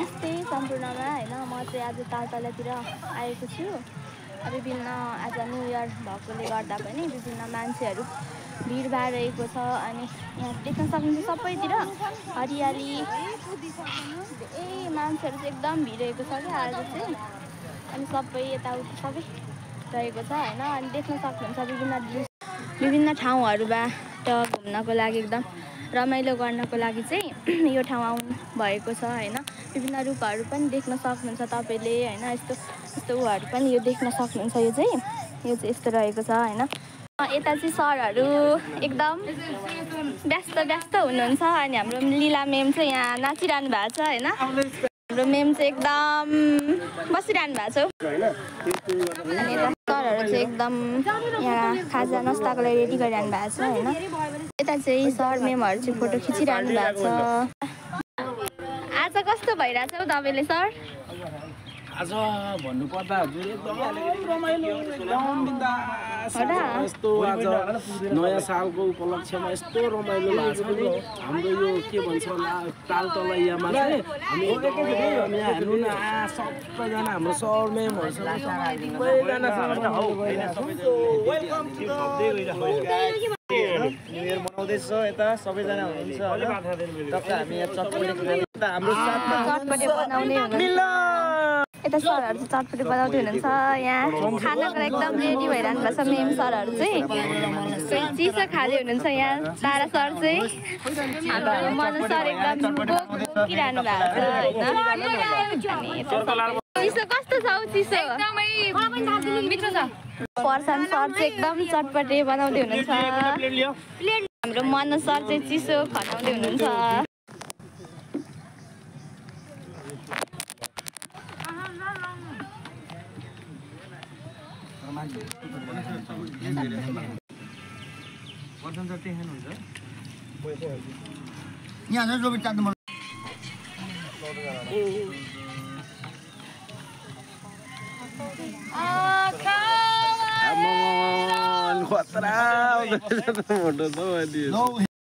नमस्ते सम्पूर्णमा हैन म चाहिँ आज तालतलातिर आएको छु। विभिन्न आज न्यू इयर भएकोले गर्दा पनि विभिन्न मान्छेहरू भिडभाड रहेको छ अनि यहाँ देख्न सक्नुहुन्छ सबैतिर हरियाली मान्छेहरू चाहिँ एकदम भिड रहेको छ क्या आज चाहिँ अनि सबै यताउति सबै रहेको छ हैन अनि देख्न सक्नुहुन्छ विभिन्न ठाउँहरूबाट घुम्नको लागि एकदम रमाइलो गर्नको लागि चाहिँ यो ठाउँ आउनु भएको छ हैन विभिन्न रुखहरू पनि देख्न सक्नुहुन्छ तपाईले हैन यस्तो उहरू पनि यो देख्न सक्नुहुन्छ यो चाहिँ यस्तो रहेको छ हैन यता चाहिँ सरहरू एकदम व्यस्त हुनुहुन्छ अनि हाम्रो लीला मेम चाहिँ यहाँ नाचिरहनु भएको छ हैन हाम्रो मेम चाहिँ एकदम बसिरहनु भएको छ अनि यता सरहरू चाहिँ एकदम यहाँ खाजा नास्ताको लागि रेडी गरिरहनु भएको छ हैन यता चाहिँ सर मेमहरू चाहिँ फोटो खिचिरहनु भएको छ। आज कस्तो भइरहेछ हौ तपाईले सर? आज भन्नुपर्दा हजुर एकदम रमाइलो एकदम बिन्दास यस्तो आज नयाँ सालको उपलक्ष्यमा यस्तो रमाइलो भएको छ नि हाम्रो यो के भन्छ तालतलैयामा चाहिँ हामी यहाँ हेर्नु न सबैजना हाम्रो सर मेमहरू सबैजना वेलकम टु न्यू इयर मनाउँदैछ यता सबैजना हुनुहुन्छ टक्क हामी यहाँ चटपटे हाम्रो साथमा बनाउने यता सरहरू चाहिँ चटपटे बनाउँदै हुनुहुन्छ यहाँ खानाको एकदम रेडी भइरहनु भएको छ मेम सरहरू चाहिँ चिसो खाँदै हुनुहुन्छ यहाँ तारा सर चाहिँ हाम्रो मनु सर एकदम बोकिरहनु भएको छ हैन चिसो कस्तो छ हौ चिसो एकदमै मिठो छ पर्सन सर चाहिँ एकदम चटपटे बनाउँदै हुनुहुन्छ हाम्रो मनु सर चाहिँ चिसो खनाउँदै हुनुहुन्छ यहाँ रोबी चाँद खतरा